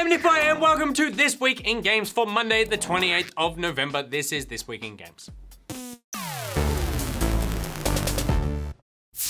I'm NichBoy and welcome to This Week in Games for Monday, the 28th of November. This is This Week in Games.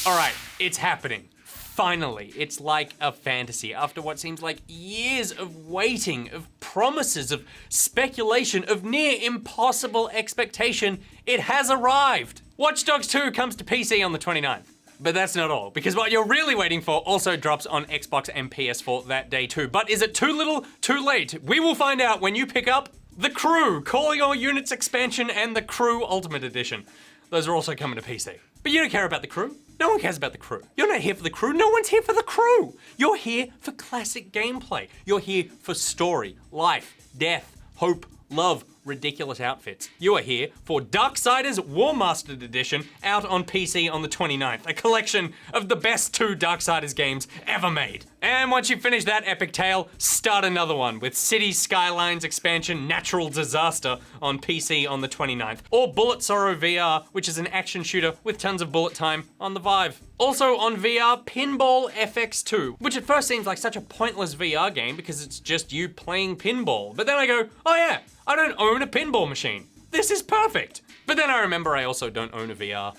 All right, it's happening. Finally, it's like a fantasy. After what seems like years of waiting, of promises, of speculation, of near impossible expectation, it has arrived. Watch Dogs 2 comes to PC on the 29th. But that's not all, because what you're really waiting for also drops on Xbox and PS4 that day too. But is it too little, too late? We will find out when you pick up The Crew, Calling All Units expansion and The Crew Ultimate Edition. Those are also coming to PC. But you don't care about The Crew. No one cares about The Crew. You're not here for The Crew. No one's here for The Crew. You're here for classic gameplay. You're here for story, life, death, hope, love, ridiculous outfits. You are here for Darksiders WARMASTERED Edition out on PC on the 29th, a collection of the best 2 Darksiders games ever made. And once you finish that epic tale, start another one with Cities Skylines expansion Natural Disaster on PC on the 29th, or Bullet Sorrow VR, which is an action shooter with tons of bullet time on the Vive. Also on VR, Pinball FX2, which at first seems like such a pointless VR game because it's just you playing pinball. But then I go, oh yeah, I don't own a pinball machine. This is perfect. But then I remember I also don't own a VR.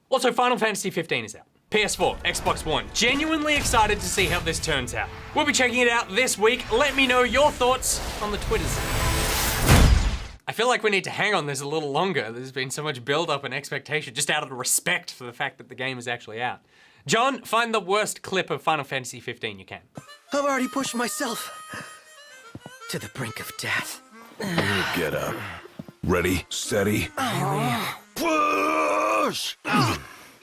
Also, Final Fantasy 15 is out. PS4, Xbox One. Genuinely excited to see how this turns out. We'll be checking it out this week. Let me know your thoughts on the Twitters. I feel like we need to hang on this a little longer. There's been so much build-up and expectation, just out of respect for the fact that the game is actually out. John, find the worst clip of Final Fantasy 15 you can. I've already pushed myself to the brink of death. Get up. Ready, steady. Push!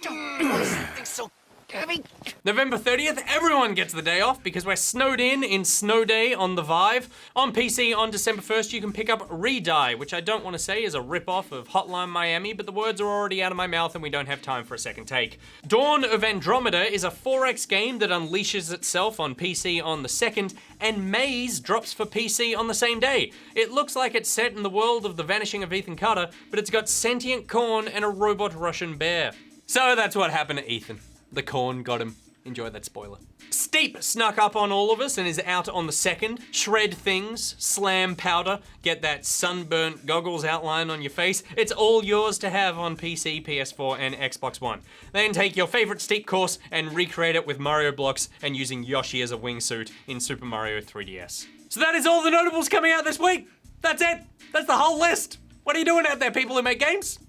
Something so heavy. November 30th, everyone gets the day off because we're snowed in SNOWDAY on the Vive. On PC on December 1st, you can pick up Redie, which I don't want to say is a rip-off of Hotline Miami, but the words are already out of my mouth and we don't have time for a second take. Dawn of Andromeda is a 4X game that unleashes itself on PC on the 2nd, and Maze drops for PC on the same day. It looks like it's set in the world of The Vanishing of Ethan Carter, but it's got sentient corn and a robot Russian bear. So that's what happened to Ethan. The corn got him. Enjoy that spoiler. Steep snuck up on all of us and is out on the 2nd. Shred things, slam powder, get that sunburnt goggles outline on your face. It's all yours to have on PC, PS4, and Xbox One. Then take your favorite steep course and recreate it with Mario blocks and using Yoshi as a wingsuit in Super Mario 3DS. So that is all the notables coming out this week. That's it. That's the whole list. What are you doing out there, people who make games?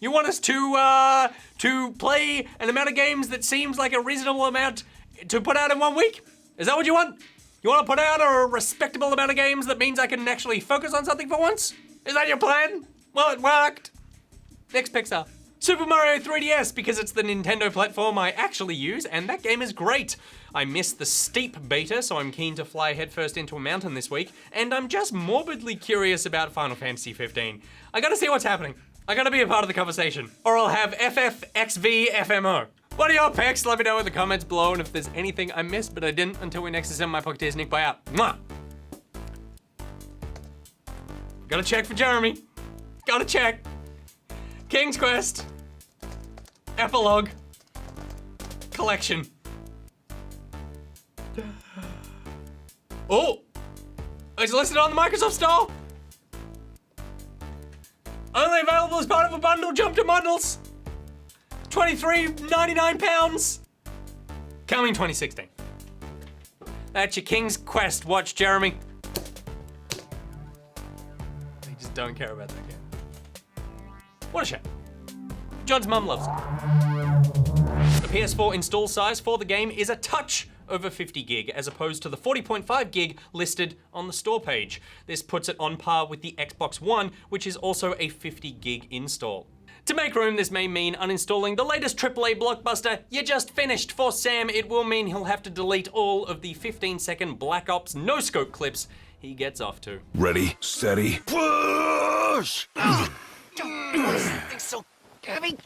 You want us to play an amount of games that seems like a reasonable amount to put out in 1 week? Is that what you want? You want to put out a respectable amount of games that means I can actually focus on something for once? Is that your plan? Well, it worked. Next Pixar. Super Mario 3DS, because it's the Nintendo platform I actually use, and that game is great. I missed the steep beta, so I'm keen to fly headfirst into a mountain this week, and I'm just morbidly curious about Final Fantasy 15. I gotta see what's happening. I gotta be a part of the conversation, or I'll have FFXVFMO. What are your picks? Let me know in the comments below, and if there's anything I missed, but I didn't until we next assemble my Pocket NichBoy out. Mwah! Gotta check for Jeremy. Gotta check. King's Quest. Epilogue. Collection. Oh! It's listed on the Microsoft Store! Only available as part of a bundle. Jump to bundles. £23.99. Coming 2016. That's your King's Quest watch, Jeremy. They just don't care about that game. What a shame. John's mum loves it. The PS4 install size for the game is a touch over 50 gig, as opposed to the 40.5 gig listed on the store page. This puts it on par with the Xbox One, which is also a 50 gig install. To make room, this may mean uninstalling the latest AAA blockbuster you just finished. For Sam, it will mean he'll have to delete all of the 15-second Black Ops no-scope clips he gets off to. Ready, steady. Push! Something so heavy.